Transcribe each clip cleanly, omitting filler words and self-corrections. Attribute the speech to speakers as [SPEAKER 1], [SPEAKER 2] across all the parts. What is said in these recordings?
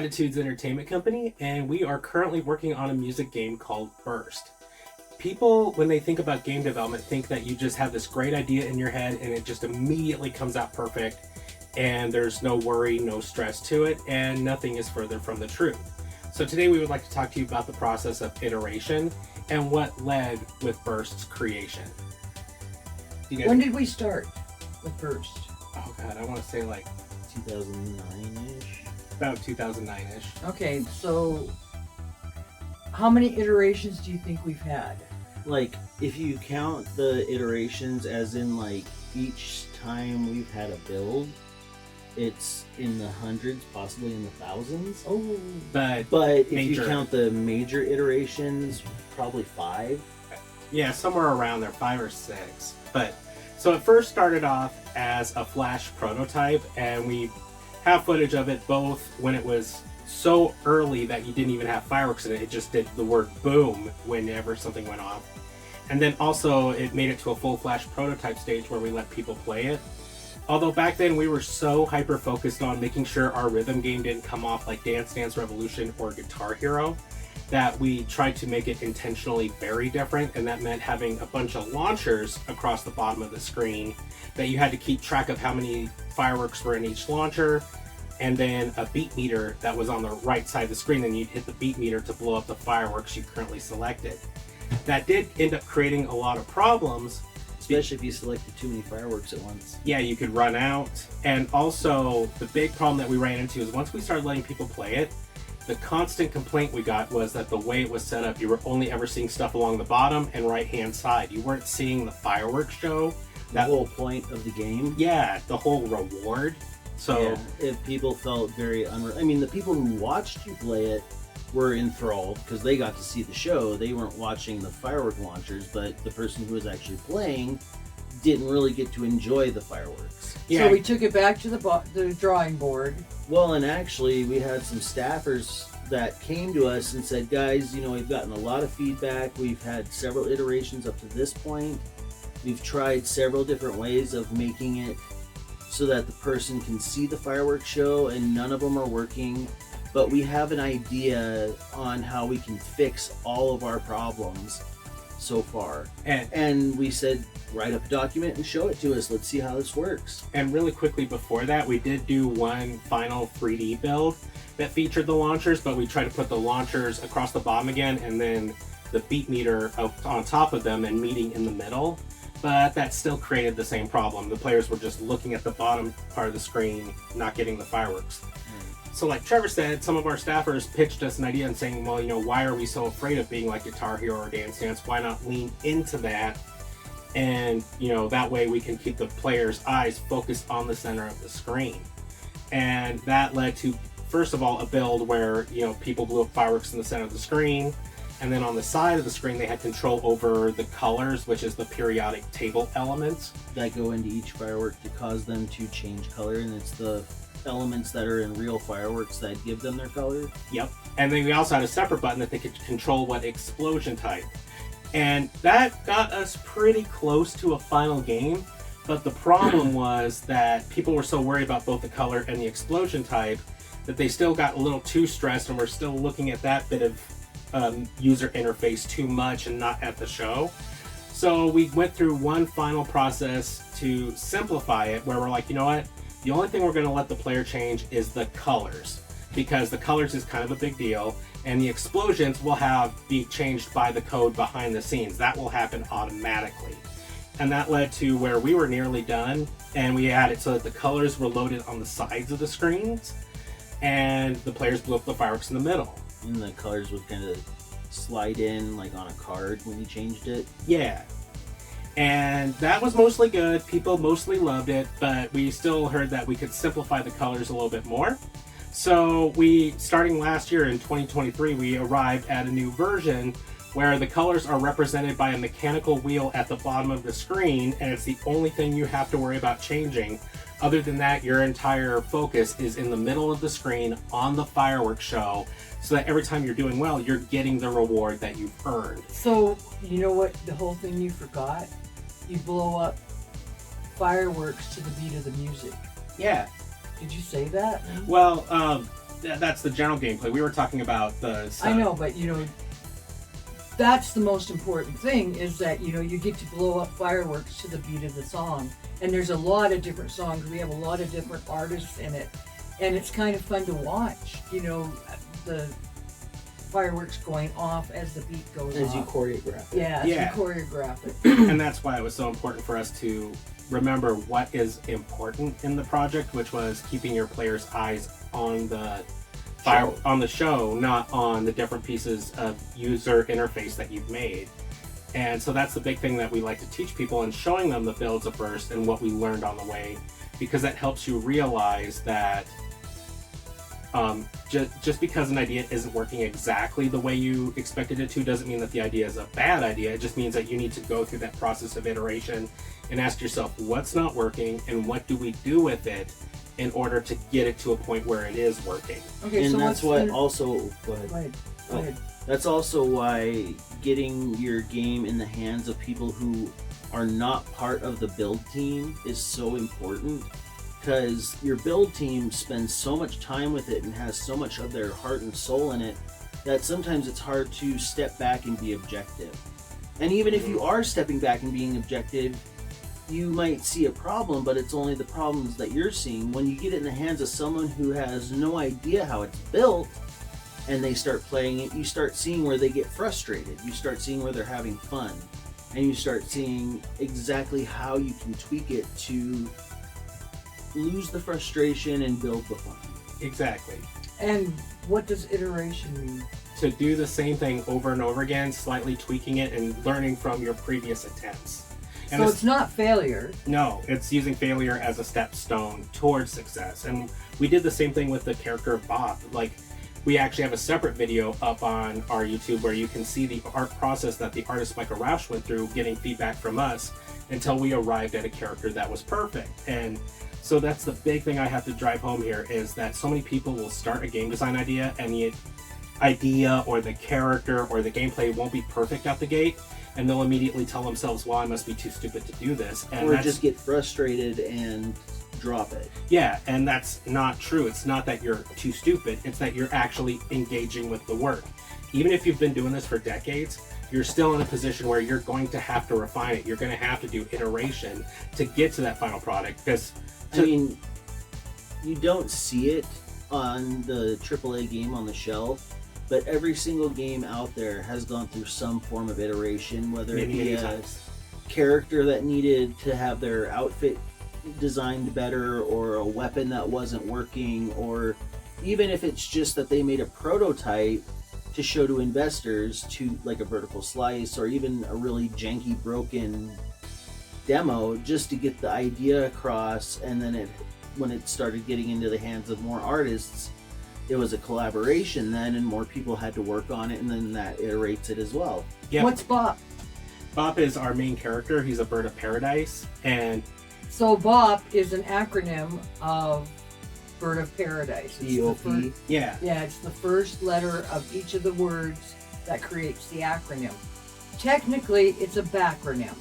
[SPEAKER 1] Add-A-Tudez Entertainment Company, and we are currently working on a music game called Burst. People, when they think about game development, think that you just have this great idea in your head and it just immediately comes out perfect, and there's no worry, no stress to it, and nothing is further from the truth. So today we would like to talk to you about the process of iteration and what led with Burst's creation.
[SPEAKER 2] When did we start with Burst?
[SPEAKER 1] Oh god, I want to say like
[SPEAKER 3] 2009-ish.
[SPEAKER 1] about 2009-ish.
[SPEAKER 2] Okay, so how many iterations do you think we've had?
[SPEAKER 3] Like, if you count the iterations as in, like, each time we've had a build, it's in the hundreds, possibly in the thousands.
[SPEAKER 2] Oh,
[SPEAKER 1] But
[SPEAKER 3] if you count the major iterations, probably 5.
[SPEAKER 1] yeah, somewhere around there, 5 or 6. But so it first started off as a Flash prototype, and we have footage of it both when it was so early that you didn't even have fireworks in it. It just did the word boom whenever something went off. And then also it made it to a full Flash prototype stage where we let people play it. Although back then we were so hyper focused on making sure our rhythm game didn't come off like Dance Dance Revolution or Guitar Hero, that we tried to make it intentionally very different, and that meant having a bunch of launchers across the bottom of the screen that you had to keep track of how many fireworks were in each launcher, and then a beat meter that was on the right side of the screen, and you'd hit the beat meter to blow up the fireworks you currently selected. That did end up creating a lot of problems.
[SPEAKER 3] Especially if you selected too many fireworks at once.
[SPEAKER 1] Yeah, you could run out. And also, the big problem that we ran into is once we started letting people play it, the constant complaint we got was that the way it was set up, you were only ever seeing stuff along the bottom and right-hand side. You weren't seeing the fireworks show.
[SPEAKER 3] That whole point of the game.
[SPEAKER 1] Yeah, the whole reward. So
[SPEAKER 3] yeah, if people felt very I mean, the people who watched you play it were enthralled because they got to see the show. They weren't watching the firework launchers, but the person who was actually playing didn't really get to enjoy the fireworks.
[SPEAKER 2] Yeah. So we took it back to the drawing board.
[SPEAKER 3] Well, and actually we had some staffers that came to us and said, guys, you know, we've gotten a lot of feedback. We've had several iterations up to this point. We've tried several different ways of making it so that the person can see the fireworks show, and none of them are working. But we have an idea on how we can fix all of our problems so far. And we said, write up a document and show it to us. Let's see how this works.
[SPEAKER 1] And really quickly before that, we did do one final 3D build that featured the launchers, but we tried to put the launchers across the bottom again, and then the beat meter on top of them and meeting in the middle. But that still created the same problem. The players were just looking at the bottom part of the screen, not getting the fireworks. So like Trevor said, some of our staffers pitched us an idea and saying, well, you know, why are we so afraid of being like Guitar Hero or Dance Dance? Why not lean into that? And, you know, that way we can keep the players' eyes focused on the center of the screen. And that led to, first of all, a build where, you know, people blew up fireworks in the center of the screen. And then on the side of the screen, they had control over the colors, which is the periodic table elements
[SPEAKER 3] that go into each firework to cause them to change color. And it's the elements that are in real fireworks that give them their color.
[SPEAKER 1] Yep. And then we also had a separate button that they could control what explosion type. And that got us pretty close to a final game. But the problem was that people were so worried about both the color and the explosion type that they still got a little too stressed, and were still looking at that bit of user interface too much and not at the show. So we went through one final process to simplify it, where we're like, you know what? The only thing we're going to let the player change is the colors, because the colors is kind of a big deal, and the explosions will be changed by the code behind the scenes. That will happen automatically. And that led to where we were nearly done, and we had it so that the colors were loaded on the sides of the screens, and the players blew up the fireworks in the middle.
[SPEAKER 3] And the colors would kind of slide in like on a card when you changed it.
[SPEAKER 1] Yeah. And that was mostly good. People mostly loved it, but we still heard that we could simplify the colors a little bit more. So starting last year in 2023, we arrived at a new version where the colors are represented by a mechanical wheel at the bottom of the screen, and it's the only thing you have to worry about changing. Other than that, your entire focus is in the middle of the screen on the fireworks show, so that every time you're doing well, you're getting the reward that you've earned.
[SPEAKER 2] So, you know what, the whole thing you forgot? You blow up fireworks to the beat of the music.
[SPEAKER 1] Yeah.
[SPEAKER 2] Did you say that?
[SPEAKER 1] Well, that's the general gameplay. We were talking about the
[SPEAKER 2] I know, but you know, that's the most important thing, is that, you know, you get to blow up fireworks to the beat of the song. And there's a lot of different songs. We have a lot of different artists in it. And it's kind of fun to watch, you know, the fireworks going off as the beat goes off.
[SPEAKER 3] As you choreograph it.
[SPEAKER 2] Yeah, as you choreograph it.
[SPEAKER 1] And that's why it was so important for us to remember what is important in the project, which was keeping your players' eyes on the show, not on the different pieces of user interface that you've made. And so that's the big thing that we like to teach people, and showing them the builds of first and what we learned on the way, because that helps you realize that just because an idea isn't working exactly the way you expected it to doesn't mean that the idea is a bad idea. It just means that you need to go through that process of iteration and ask yourself what's not working and what do we do with it in order to get it to a point where it is working.
[SPEAKER 2] Okay,
[SPEAKER 3] and
[SPEAKER 2] so
[SPEAKER 3] that's what also...
[SPEAKER 2] Go ahead.
[SPEAKER 3] That's also why getting your game in the hands of people who are not part of the build team is so important, because your build team spends so much time with it and has so much of their heart and soul in it that sometimes it's hard to step back and be objective. And even if you are stepping back and being objective, you might see a problem, but it's only the problems that you're seeing. When you get it in the hands of someone who has no idea how it's built, and they start playing it, you start seeing where they get frustrated. You start seeing where they're having fun. And you start seeing exactly how you can tweak it to lose the frustration and build the fun.
[SPEAKER 1] Exactly.
[SPEAKER 2] And what does iteration mean?
[SPEAKER 1] To do the same thing over and over again, slightly tweaking it and learning from your previous attempts. And
[SPEAKER 2] so it's not failure.
[SPEAKER 1] No, it's using failure as a stepstone towards success. And we did the same thing with the character of Bob. Like, we actually have a separate video up on our YouTube where you can see the art process that the artist Michael Rausch went through, getting feedback from us until we arrived at a character that was perfect. And so that's the big thing I have to drive home here, is that so many people will start a game design idea and the idea or the character or the gameplay won't be perfect out the gate, and they'll immediately tell themselves, well, I must be too stupid to do this. And
[SPEAKER 3] or just get frustrated and drop it.
[SPEAKER 1] Yeah, and that's not true. It's not that you're too stupid, it's that you're actually engaging with the work. Even if you've been doing this for decades, you're still in a position where you're going to have to refine it. You're going to have to do iteration to get to that final product. Because
[SPEAKER 3] I mean, you don't see it on the AAA game on the shelf, but every single game out there has gone through some form of iteration, whether it be a character that needed to have their outfit designed better, or a weapon that wasn't working, or even if it's just that they made a prototype to show to investors, to like a vertical slice, or even a really janky broken demo just to get the idea across. And then when it started getting into the hands of more artists, it was a collaboration then, and more people had to work on it, and then that iterates it as well.
[SPEAKER 1] Yeah.
[SPEAKER 2] What's Bop?
[SPEAKER 1] Bop is our main character. He's a bird of paradise, and
[SPEAKER 2] so Bop is an acronym of Bird of Paradise.
[SPEAKER 3] BOP.
[SPEAKER 1] Yeah,
[SPEAKER 2] it's the first letter of each of the words that creates the acronym. Technically, it's a backronym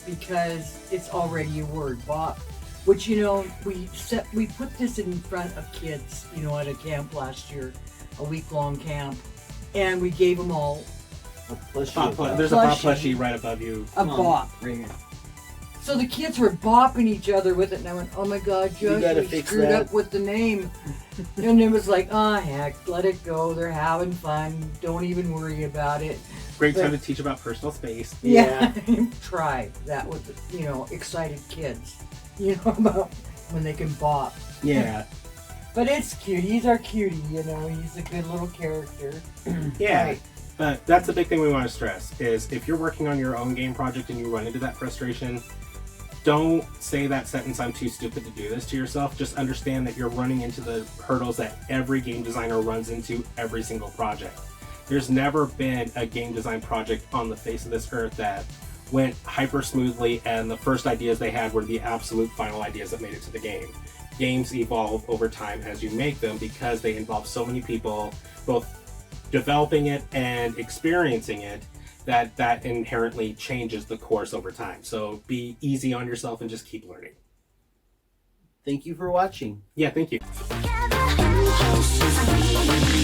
[SPEAKER 2] because it's already a word, Bop. Which, you know, we put this in front of kids, you know, at a camp last year, a week-long camp, and we gave them all
[SPEAKER 3] A plushie.
[SPEAKER 1] there's a Bop plushie right above you.
[SPEAKER 2] a bop.
[SPEAKER 3] Right here.
[SPEAKER 2] So the kids were bopping each other with it, and I went, "Oh my God, Josh,
[SPEAKER 3] gotta
[SPEAKER 2] you
[SPEAKER 3] fix
[SPEAKER 2] screwed
[SPEAKER 3] that."
[SPEAKER 2] up with the name." And it was like, "Oh heck, let it go. They're having fun. Don't even worry about it."
[SPEAKER 1] Great time to teach about personal space.
[SPEAKER 2] Yeah, try that with, you know, excited kids, you know, about when they can bop.
[SPEAKER 1] Yeah.
[SPEAKER 2] But it's cute. He's our cutie, you know. He's a good little character.
[SPEAKER 1] Yeah.
[SPEAKER 2] Right.
[SPEAKER 1] But that's the big thing we want to stress, is if you're working on your own game project and you run into that frustration, don't say that sentence, "I'm too stupid to do this," to yourself. Just understand that you're running into the hurdles that every game designer runs into every single project. There's never been a game design project on the face of this earth that went hyper smoothly and the first ideas they had were the absolute final ideas that made it to the game. Games evolve over time as you make them because they involve so many people, both developing it and experiencing it, that inherently changes the course over time. So be easy on yourself and just keep learning.
[SPEAKER 3] Thank you for watching.
[SPEAKER 1] Yeah, thank you.
[SPEAKER 4] Together house is a